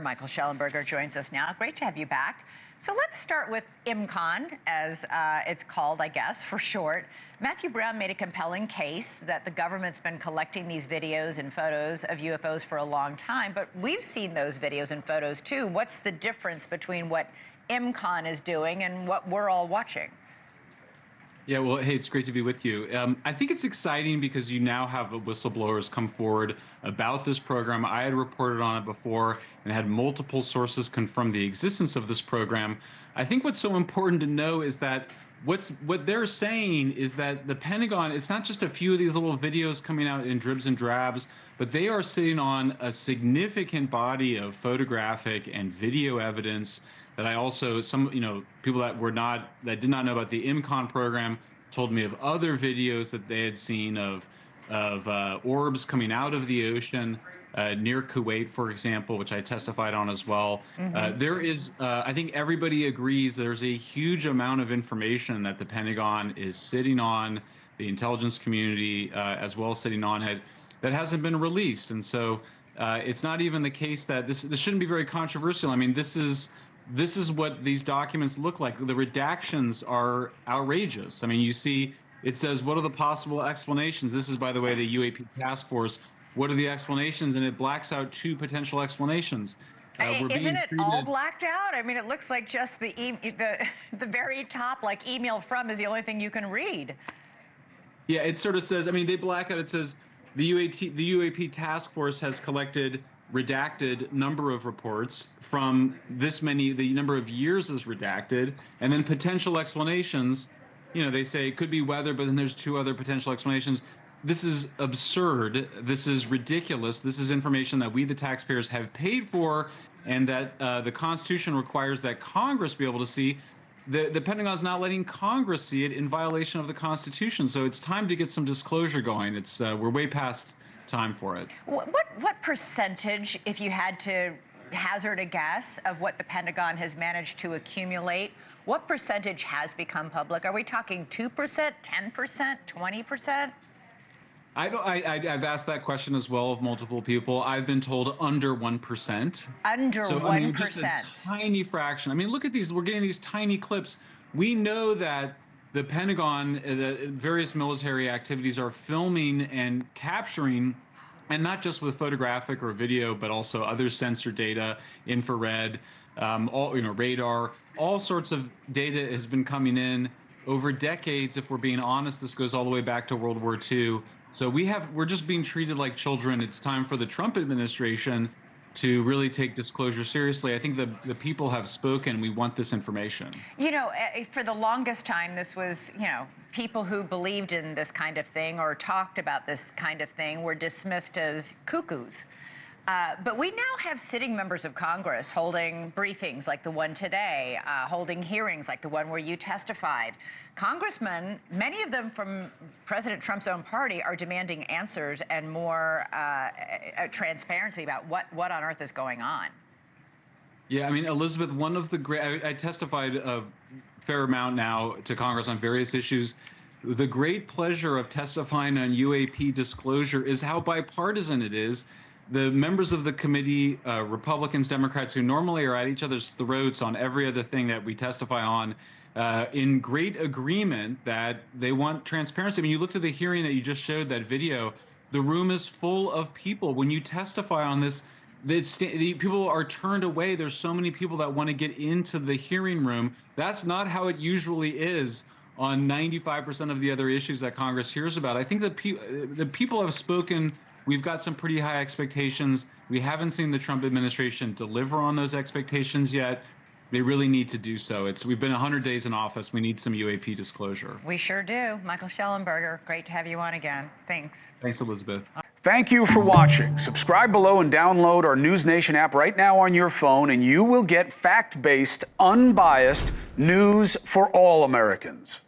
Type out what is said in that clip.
Michael Shellenberger joins us now. Great to have you back. So let's start with MCON, as it's called, I guess, for short. Matthew Brown made a compelling case that the government's been collecting these videos and photos of UFOs for a long time, but we've seen those videos and photos too. What's the difference between what MCON is doing and what we're all watching? Yeah, well, hey, it's great to be with you. I think it's exciting because you now have whistleblowers come forward about this program. I had reported on it before and had multiple sources confirm the existence of this program. I think what's so important to know is that what they're saying is that the Pentagon, it's not just a few of these little videos coming out in dribs and drabs, but they are sitting on a significant body of photographic and video evidence that I also, people that did not know about the MCON program told me of other videos that they had seen of orbs coming out of the ocean near Kuwait, for example, which I testified on as well. There is, I think everybody agrees, there's a huge amount of information that the Pentagon is sitting on, the intelligence community as well as sitting on it, that hasn't been released. And so it's not even the case that this shouldn't be very controversial. I mean, this is what these documents look like. The redactions are outrageous. I mean, you see, it says, what are the possible explanations? This is, by the way, the UAP task force. What are the explanations? And it blacks out two potential explanations. Isn't it all blacked out? I mean, it looks like just the very top, like email from, is the only thing you can read. Yeah, it sort of says, I mean, they black out, it says, the UAP task force has collected redacted number of reports from this many, the number of years is redacted, and then potential explanations, they say it could be weather, but then there's two other potential explanations. This is absurd. This is ridiculous. This is information that we, the taxpayers, have paid for, and that the Constitution requires that Congress be able to see. The Pentagon's not letting Congress see it in violation of the Constitution. So it's time to get some disclosure going. It's we're way past time for it. What percentage, if you had to hazard a guess, of what the Pentagon has managed to accumulate, what percentage has become public? Are we talking 2%, 10%, 20%? I've asked that question as well of multiple people. I've been told under 1%. Under 1%. I mean, just a tiny fraction. I mean, look at these. We're getting these tiny clips. We know that the Pentagon, the various military activities are filming and capturing, and not just with photographic or video, but also other sensor data, infrared, radar, all sorts of data has been coming in over decades. If we're being honest, this goes all the way back to World War II. So we're just being treated like children. It's time for the Trump administration to really take disclosure seriously. I think the people have spoken. We want this information. For the longest time, this was, people who believed in this kind of thing or talked about this kind of thing were dismissed as cuckoos. But we now have sitting members of Congress holding briefings like the one today, holding hearings like the one where you testified. Congressmen, many of them from President Trump's own party, are demanding answers and more transparency about what on earth is going on. Yeah, I mean, Elizabeth, one of the great, I testified a fair amount now to Congress on various issues. The great pleasure of testifying on UAP disclosure is how bipartisan it is. The members of the committee, Republicans, Democrats, who normally are at each other's throats on every other thing that we testify on, in great agreement that they want transparency. I mean, you looked at the hearing that you just showed, that video, the room is full of people. When you testify on this, the people are turned away. There's so many people that want to get into the hearing room. That's not how it usually is on 95% of the other issues that Congress hears about. I think the people have spoken. We've got some pretty high expectations. We haven't seen the Trump administration deliver on those expectations yet. They really need to do so. We've been 100 days in office. We need some UAP disclosure. We sure do. Michael Shellenberger, great to have you on again. Thanks. Thanks, Elizabeth. Thank you for watching. Subscribe below and download our NewsNation app right now on your phone, and you will get fact-based, unbiased news for all Americans.